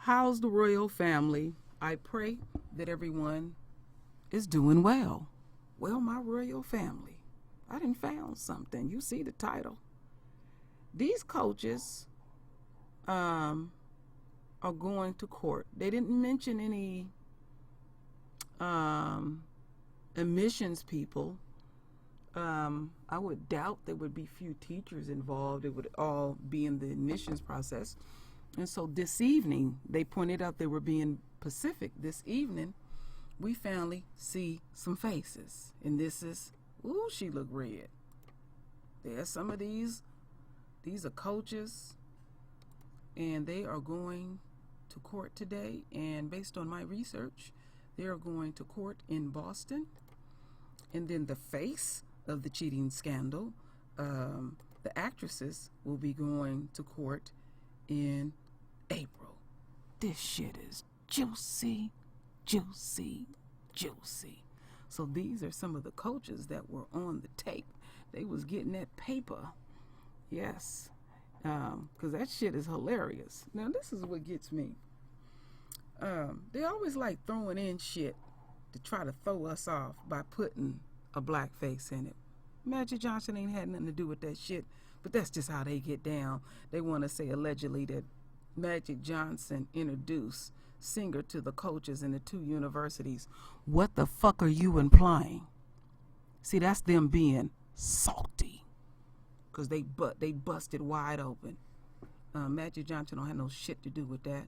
How's the royal family? I pray that everyone is doing well. Well, my royal family, I done found something. You see the title. These coaches are going to court. They didn't mention any admissions people. I would doubt there would be few teachers involved. It would all be in the admissions process. And so this evening, they pointed out they were being Pacific. This evening, we finally see some faces. And this is, ooh, she look red. There's some of these are coaches, and they are going to court today. And based on my research, they are going to court in Boston. And then the face of the cheating scandal, the actresses will be going to court in April. This shit is juicy, juicy, juicy. So these are some of the coaches that were on the tape. They was getting that paper. Yes. Because that shit is hilarious. Now this is what gets me. They always like throwing in shit to try to throw us off by putting a black face in it. Magic Johnson ain't had nothing to do with that shit, but that's just how they get down. They want to say allegedly that Magic Johnson introduced Singer to the coaches in the two universities. What the fuck are you implying? See, that's them being salty, because they busted wide open. Magic Johnson don't have no shit to do with that,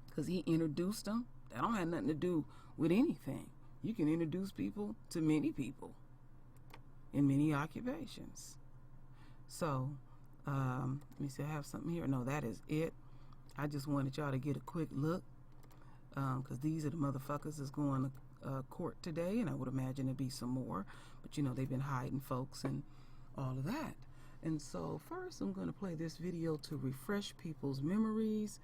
because he introduced them. That don't have nothing to do with anything. You can introduce people to many people in many occupations. So, let me see, I have something here. No, that is it. I just wanted y'all to get a quick look, because these are the motherfuckers that's going to court today, and I would imagine there'd be some more. But, you know, they've been hiding folks and all of that. And so first I'm going to play this video to refresh people's memories,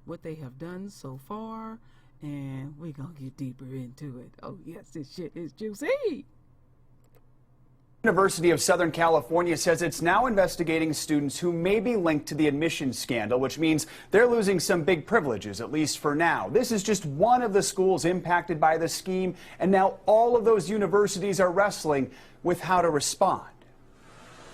what they have done so far, and we're going to get deeper into it. Oh, yes, this shit is juicy. University of Southern California says it's now investigating students who may be linked to the admissions scandal, which means they're losing some big privileges, at least for now. This is just one of the schools impacted by the scheme, and now all of those universities are wrestling with how to respond.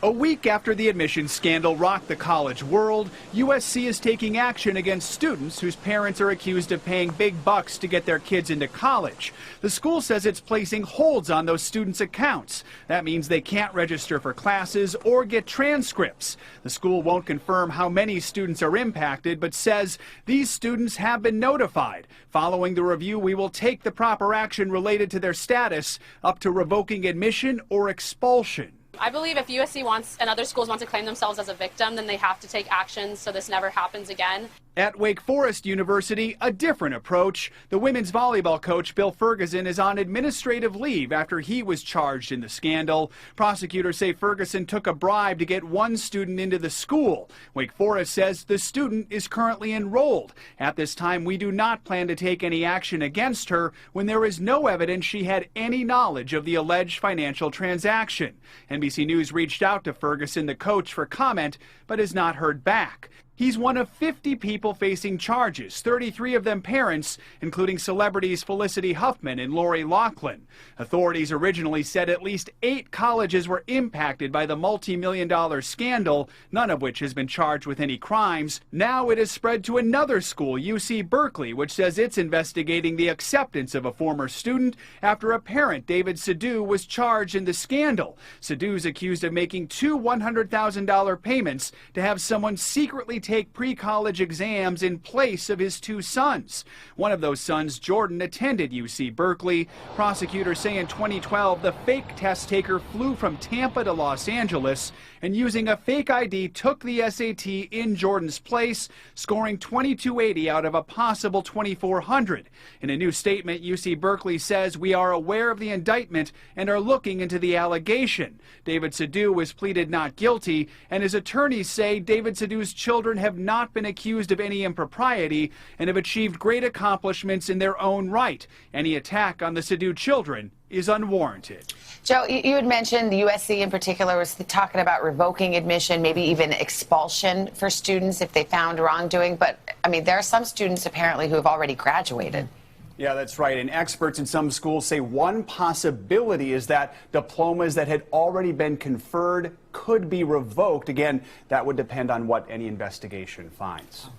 A week after the admissions scandal rocked the college world, USC is taking action against students whose parents are accused of paying big bucks to get their kids into college. The school says it's placing holds on those students' accounts. That means they can't register for classes or get transcripts. The school won't confirm how many students are impacted, but says these students have been notified. Following the review, we will take the proper action related to their status, up to revoking admission or expulsion. I believe if USC wants and other schools want to claim themselves as a victim, then they have to take action so this never happens again. At Wake Forest University, a different approach. The women's volleyball coach, Bill Ferguson, is on administrative leave after he was charged in the scandal. Prosecutors say Ferguson took a bribe to get one student into the school. Wake Forest says the student is currently enrolled. At this time, we do not plan to take any action against her when there is no evidence she had any knowledge of the alleged financial transaction. NBC News reached out to Ferguson, the coach, for comment, but has not heard back. He's one of 50 people facing charges, 33 of them parents, including celebrities Felicity Huffman and Lori Loughlin. Authorities originally said at least 8 colleges were impacted by the multi-million-dollar scandal, none of which has been charged with any crimes. Now it has spread to another school, UC Berkeley, which says it's investigating the acceptance of a former student after a parent, David Sidhu, was charged in the scandal. Sidhu's accused of making 2 $100,000 payments to have someone secretly take pre-college exams in place of his 2 sons. One of those sons, Jordan, attended UC Berkeley. Prosecutors say in 2012, the fake test taker flew from Tampa to Los Angeles and using a fake ID took the SAT in Jordan's place, scoring 2280 out of a possible 2400. In a new statement, UC Berkeley says we are aware of the indictment and are looking into the allegation. David Sidhu was pleaded not guilty, and his attorneys say David Sidhu's children have not been accused of any impropriety and have achieved great accomplishments in their own right. Any attack on the Sidhu children is unwarranted. Joe, you had mentioned the USC in particular was talking about revoking admission, maybe even expulsion for students if they found wrongdoing. But I mean, there are some students apparently who have already graduated. Yeah, that's right. And experts in some schools say one possibility is that diplomas that had already been conferred could be revoked. Again, that would depend on what any investigation finds.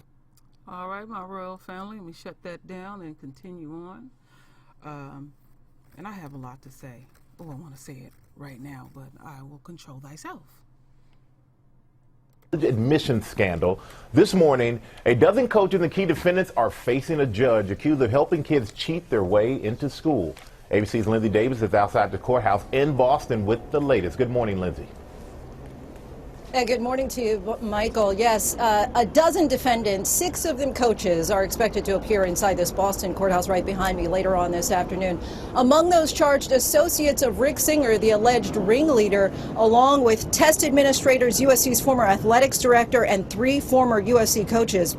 All right, my royal family, let me shut that down and continue on. And I have a lot to say. Oh, I want to say it right now, but I will control thyself. Admission scandal. This morning, a dozen coaches and key defendants are facing a judge accused of helping kids cheat their way into school. ABC's Lindsay Davis is outside the courthouse in Boston with the latest. Good morning, Lindsay. Good morning to you, Michael. Yes, a dozen defendants, 6 of them coaches, are expected to appear inside this Boston courthouse right behind me later on this afternoon. Among those charged, associates of Rick Singer, the alleged ringleader, along with test administrators, USC's former athletics director, and 3 former USC coaches.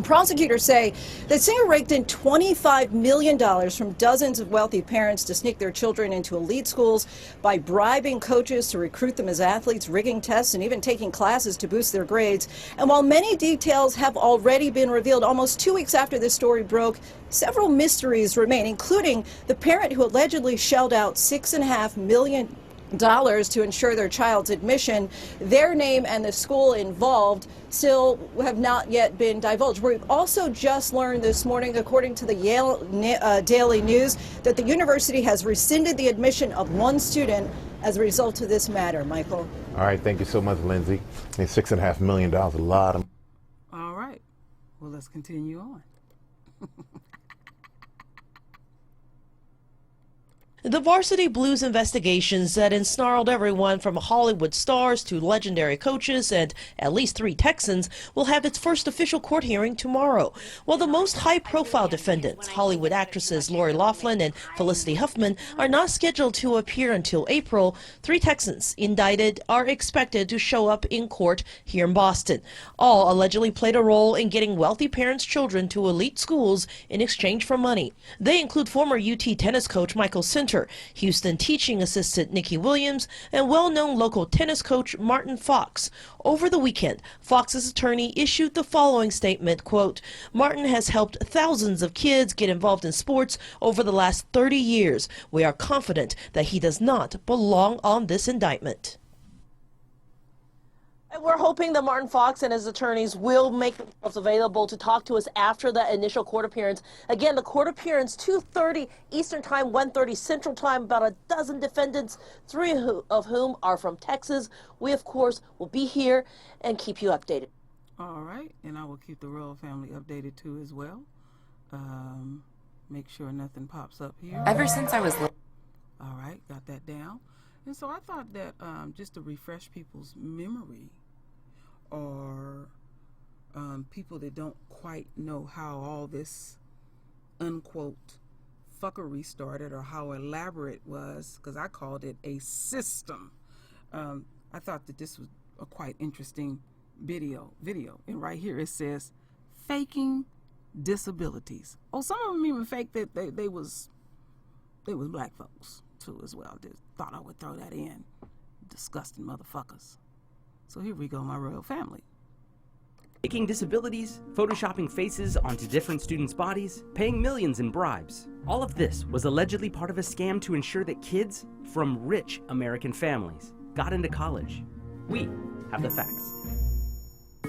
Prosecutors say that Singer raked in $25 million from dozens of wealthy parents to sneak their children into elite schools by bribing coaches to recruit them as athletes, rigging tests, and even taking classes to boost their grades. And while many details have already been revealed, almost 2 weeks after this story broke, several mysteries remain, including the parent who allegedly shelled out $6.5 million to ensure their child's admission. Their name and the school involved still have not yet been divulged. We've also just learned this morning, according to the Yale Daily News, that the university has rescinded the admission of 1 student as a result of this matter. Michael. All right, thank you so much, Lindsay. And $6.5 million, a lot of. All right, well, let's continue on. The Varsity Blues investigations that ensnarled everyone from Hollywood stars to legendary coaches and at least 3 Texans will have its first official court hearing tomorrow. While the most high-profile defendants, Hollywood actresses Lori Loughlin and Felicity Huffman, are not scheduled to appear until April, 3 Texans indicted are expected to show up in court here in Boston. All allegedly played a role in getting wealthy parents' children to elite schools in exchange for money. They include former UT tennis coach Michael Sinter, Houston teaching assistant Nikki Williams, and well-known local tennis coach Martin Fox. Over the weekend, Fox's attorney issued the following statement, quote, "Martin has helped thousands of kids get involved in sports over the last 30 years. We are confident that he does not belong on this indictment." And we're hoping that Martin Fox and his attorneys will make themselves available to talk to us after the initial court appearance. Again, the court appearance, 2:30 Eastern Time, 1:30 Central Time, about a dozen defendants, 3 of whom are from Texas. We, of course, will be here and keep you updated. All right, and I will keep the royal family updated too as well. Make sure nothing pops up here. Ever since I was All right, got that down. And so I thought that just to refresh people's memory, or people that don't quite know how all this unquote fuckery started or how elaborate it was, because I called it a system. I thought that this was a quite interesting video. And right here it says faking disabilities. Oh, some of them even fake that they was black folks too as well. Just thought I would throw that in. Disgusting motherfuckers. So here we go, my royal family. Faking disabilities, photoshopping faces onto different students' bodies, paying millions in bribes. All of this was allegedly part of a scam to ensure that kids from rich American families got into college. We have the facts.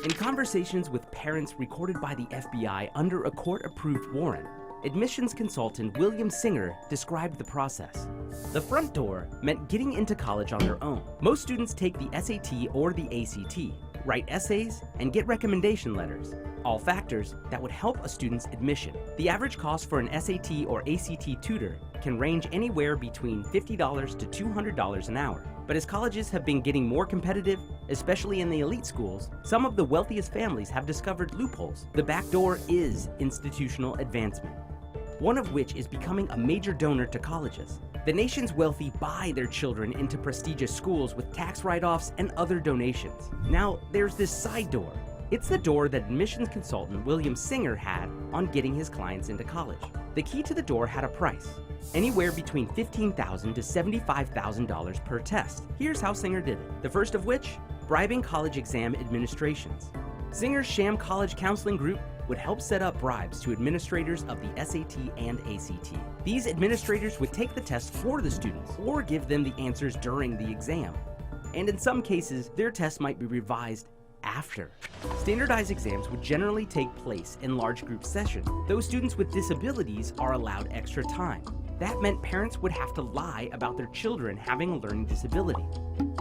In conversations with parents recorded by the FBI under a court-approved warrant, admissions consultant William Singer described the process. The front door meant getting into college on their own. Most students take the SAT or the ACT, write essays, and get recommendation letters, all factors that would help a student's admission. The average cost for an SAT or ACT tutor can range anywhere between $50 to $200 an hour. But as colleges have been getting more competitive, especially in the elite schools, some of the wealthiest families have discovered loopholes. The back door is institutional advancement, one of which is becoming a major donor to colleges. The nation's wealthy buy their children into prestigious schools with tax write-offs and other donations. Now, there's this side door. It's the door that admissions consultant William Singer had on getting his clients into college. The key to the door had a price, anywhere between $15,000 to $75,000 per test. Here's how Singer did it. The first of which, bribing college exam administrations. Singer's sham college counseling group would help set up bribes to administrators of the SAT and ACT. These administrators would take the test for the students or give them the answers during the exam. And in some cases, their tests might be revised after. Standardized exams would generally take place in large group sessions. Those students with disabilities are allowed extra time. That meant parents would have to lie about their children having a learning disability.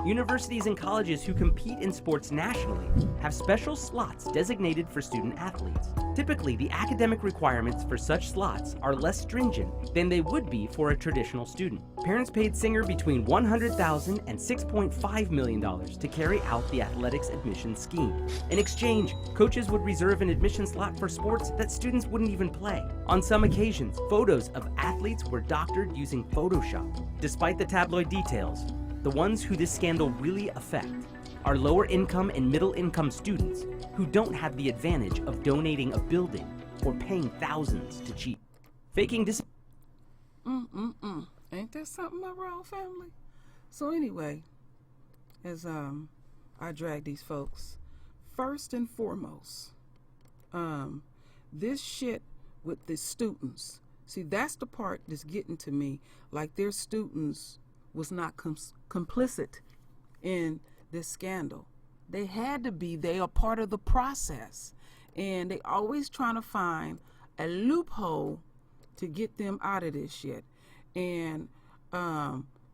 Universities and colleges who compete in sports nationally have special slots designated for student athletes. Typically, the academic requirements for such slots are less stringent than they would be for a traditional student. Parents paid Singer between $100,000 and $6.5 million to carry out the athletics admission scheme. In exchange, coaches would reserve an admission slot for sports that students wouldn't even play. On some occasions, photos of athletes were doctored using Photoshop. Despite the tabloid details, the ones who this scandal really affect are lower income and middle income students who don't have the advantage of donating a building or paying thousands to cheat. Faking Ain't that something, my royal family? So anyway, as I drag these folks, first and foremost, this shit with the students. See, that's the part that's getting to me. Like their students was not complicit in this scandal. They had to be. They are part of the process. And they always trying to find a loophole to get them out of this shit. And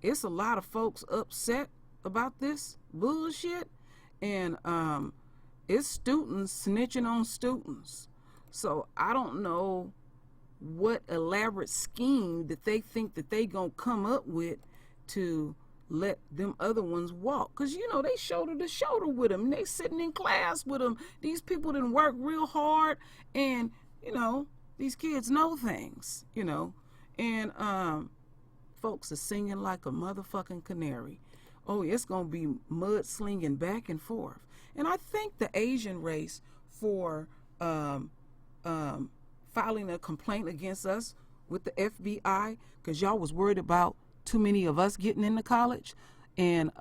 it's a lot of folks upset about this bullshit. And it's students snitching on students. So I don't know what elaborate scheme that they think that they gonna come up with to let them other ones walk. Because, you know, they shoulder to shoulder with them. They sitting in class with them. These people didn't work real hard. And, you know, these kids know things, you know. And folks are singing like a motherfucking canary. Oh, it's going to be mud slinging back and forth. And I think the Asian race for filing a complaint against us with the FBI, because y'all was worried about too many of us getting into college, and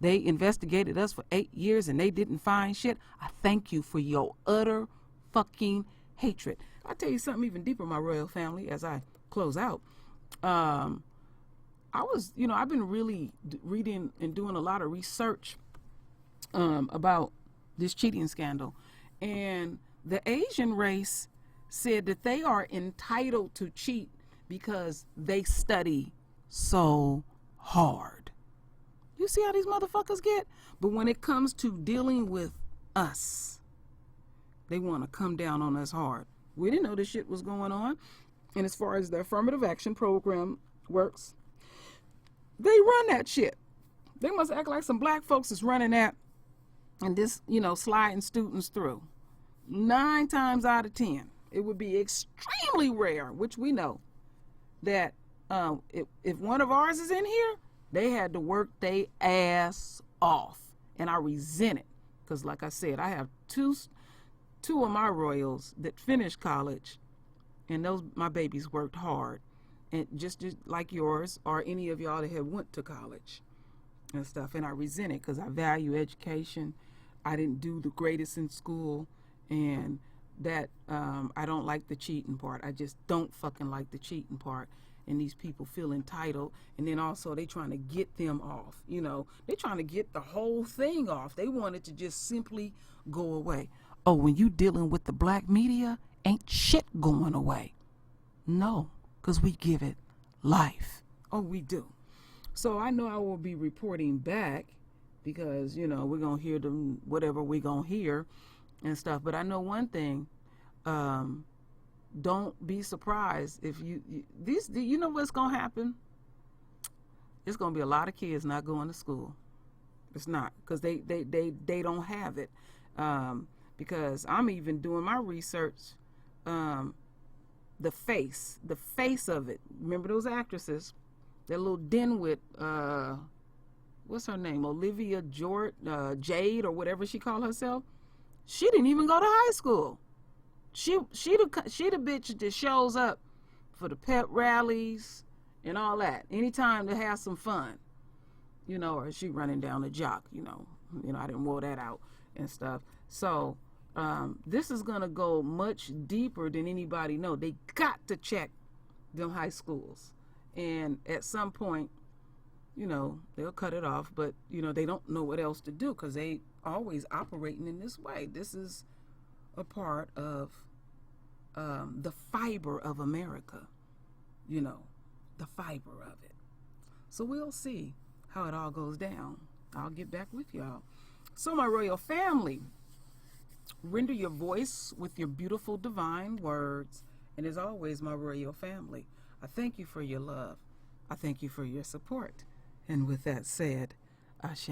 they investigated us for 8 years and they didn't find shit. I thank you for your utter fucking hatred. I'll tell you something even deeper, my royal family, as I close out. I was, you know, I've been really reading and doing a lot of research about this cheating scandal, and the Asian race said that they are entitled to cheat because they study so hard. You see how these motherfuckers get? But when it comes to dealing with us, they want to come down on us hard. We didn't know this shit was going on. And as far as the affirmative action program works, they run that shit. They must act like some black folks is running that and this, you know, sliding students through. 9 times out of 10, it would be extremely rare, which we know, that if one of ours is in here, they had to work their ass off. And I resent it. Because like I said, I have two of my royals that finished college, and those my babies worked hard. And just like yours or any of y'all that have went to college and stuff. And I resent it because I value education. I didn't do the greatest in school, and that I don't like the cheating part. I just don't fucking like the cheating part. And these people feel entitled, and then also they trying to get them off. You know, they trying to get the whole thing off. They want it to just simply go away. Oh, when you dealing with the black media, ain't shit going away. No, because we give it life. Oh, we do. So I know I will be reporting back because, you know, we're going to hear them, whatever we're going to hear and stuff. But I know one thing, don't be surprised if you know what's going to happen? It's going to be a lot of kids not going to school. It's not, because they don't have it. Because I'm even doing my research, the face of it. Remember those actresses? That little Denwit, what's her name? Olivia Jade or whatever she called herself. She didn't even go to high school. She the bitch that shows up for the pep rallies and all that. Anytime to have some fun, you know, or she running down the jock, you know, I didn't roll that out and stuff. So This is going to go much deeper than anybody know. They got to check them high schools. And at some point, you know, they'll cut it off, but, you know, they don't know what else to do because they always operating in this way. This is a part of the fiber of America, you know, the fiber of it. So we'll see how it all goes down. I'll get back with y'all. So my royal family, render your voice with your beautiful divine words. And as always, my royal family, I thank you for your love. I thank you for your support. And with that said, Ashe.